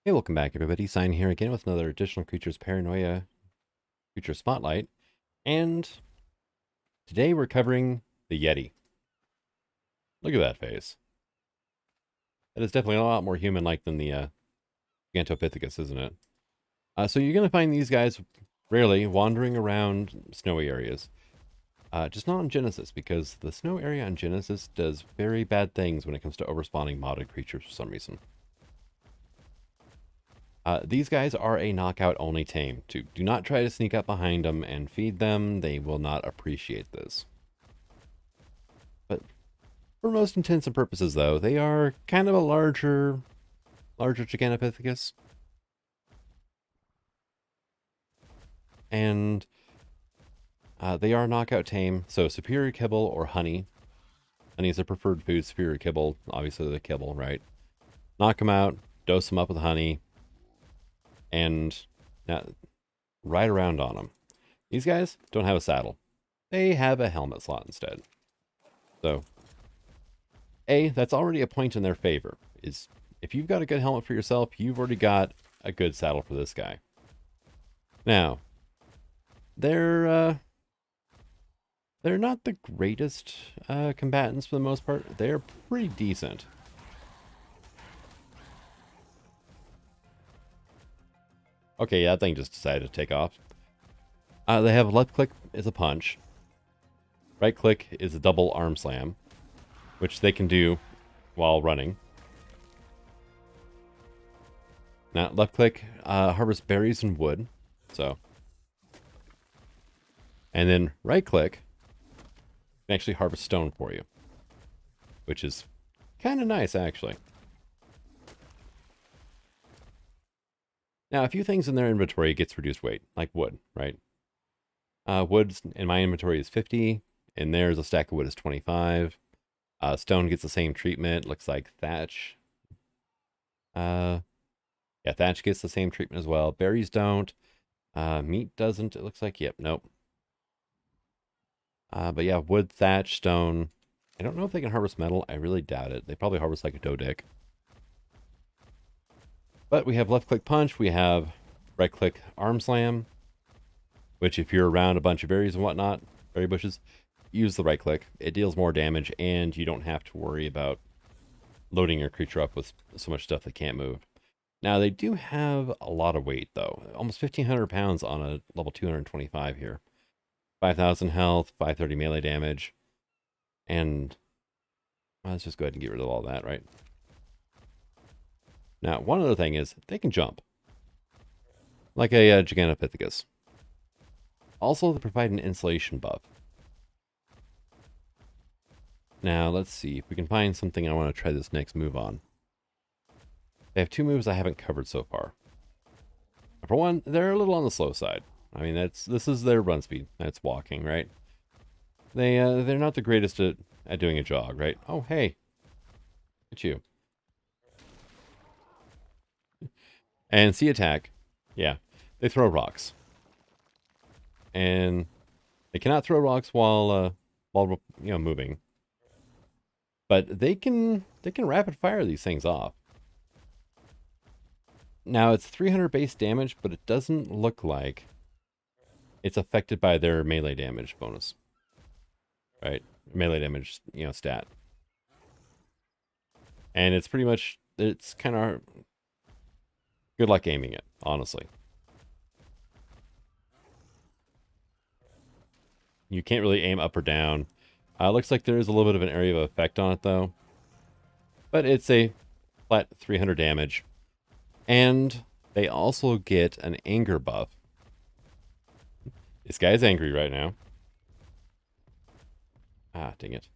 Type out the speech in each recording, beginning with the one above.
Hey, welcome back, everybody. Sign here again with another additional creatures Paranoia creature spotlight. And today we're covering the Yeti. Look at that face. That is definitely a lot more human-like than the Gigantopithecus, isn't it? So you're going to find these guys rarely wandering around snowy areas. Just not on Genesis, because the snow area on Genesis does very bad things when it comes to overspawning modded creatures for some reason. These guys are a knockout only tame. Do not try to sneak up behind them and feed them. They will not appreciate this. But for most intents and purposes, though, they are kind of a larger Gigantopithecus. And they are knockout tame, so superior kibble or honey. Honey is their preferred food, superior kibble, obviously the kibble, right? Knock them out, dose them up with honey, and ride around on them. These guys don't have a saddle. They have a helmet slot instead. So, that's already a point in their favor. Is if you've got a good helmet for yourself, you've already got a good saddle for this guy. Now, they're not the greatest combatants for the most part. They're pretty decent. Okay, yeah, that thing just decided to take off. They have left click is a punch. Right click is a double arm slam, which they can do while running. Now, left click harvest berries and wood. So, and then right click can actually harvest stone for you, which is kind of nice, actually. Now, a few things in their inventory gets reduced weight, like wood, right? Wood in my inventory is 50, and theirs a stack of wood is 25. Stone gets the same treatment. Looks like thatch. Yeah, thatch gets the same treatment as well. Berries don't. Meat doesn't. It looks like, yep, nope. But yeah, wood, thatch, stone. I don't know if they can harvest metal. I really doubt it. They probably harvest like a doe dick. But we have left click punch. We have right click arm slam, which if you're around a bunch of berries and whatnot, berry bushes, use the right click. It deals more damage, and you don't have to worry about loading your creature up with so much stuff that can't move. Now, they do have a lot of weight, though. Almost 1,500 pounds on a level 225 here. 5,000 health, 530 melee damage. And let's just go ahead and get rid of all that, right? Now, one other thing is they can jump. Like a Gigantopithecus. Also, they provide an insulation buff. Now, let's see if we can find something I want to try this next move on. They have two moves I haven't covered so far. For one, they're a little on the slow side. I mean, this is their run speed. That's walking, right? They're not the greatest at doing a jog, right? Oh, hey. Look at you. And sea attack. Yeah. They throw rocks. And they cannot throw rocks while moving. But they can rapid fire these things off. Now it's 300 base damage, but it doesn't look like it's affected by their melee damage bonus. Right? Melee damage, stat. And it's pretty much, it's kind of good luck aiming it, honestly. You can't really aim up or down. Looks like there is a little bit of an area of effect on it, though. But it's a flat 300 damage. And they also get an anger buff. This guy's angry right now. Ah, dang it.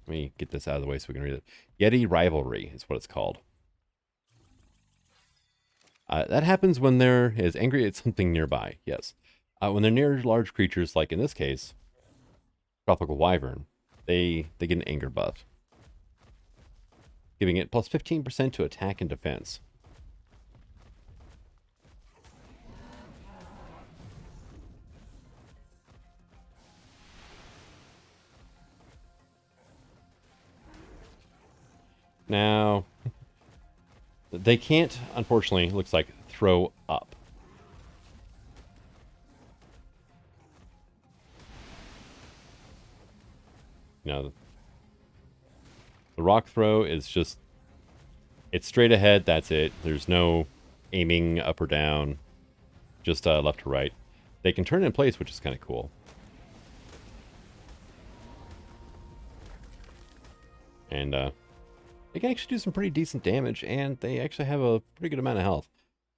Let me get this out of the way so we can read it. Yeti Rivalry is what it's called. That happens when they're as angry at something nearby, yes. When they're near large creatures, like in this case, Tropical Wyvern, they get an anger buff, giving it plus 15% to attack and defense. Now, They can't, unfortunately, looks like, throw up. You know, the rock throw is just, it's straight ahead, that's it. There's no aiming up or down, just left to right. They can turn in place, which is kind of cool. And they can actually do some pretty decent damage, and they actually have a pretty good amount of health.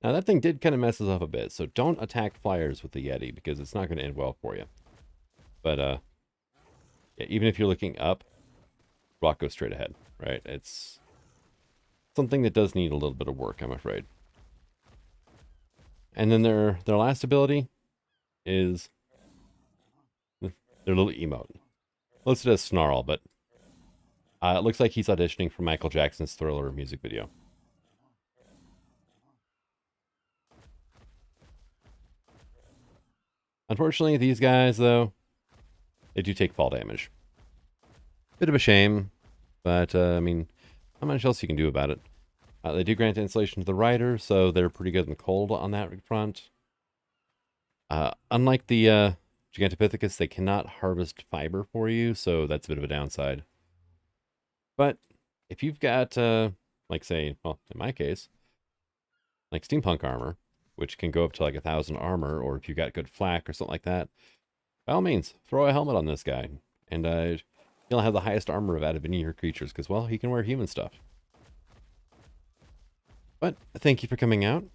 Now, that thing did kind of mess us up a bit, so don't attack flyers with the Yeti, because it's not going to end well for you. But yeah, even if you're looking up, rock goes straight ahead, right? It's something that does need a little bit of work, I'm afraid. And then their last ability is their little emote. Listed as Snarl, but it looks like he's auditioning for Michael Jackson's Thriller music video. Unfortunately, these guys, though, they do take fall damage. Bit of a shame, but, I mean, not much else you can do about it. They do grant insulation to the rider, so they're pretty good in the cold on that front. Unlike the Gigantopithecus, they cannot harvest fiber for you, so that's a bit of a downside. But if you've got, like, say, well, in my case, like steampunk armor, which can go up to like 1,000 armor, or if you've got good flak or something like that, by all means, throw a helmet on this guy, and he'll have the highest armor out of any of your creatures, because, well, he can wear human stuff. But thank you for coming out.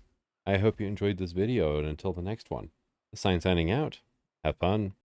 I hope you enjoyed this video, and until the next one, Sign signing out. Have fun.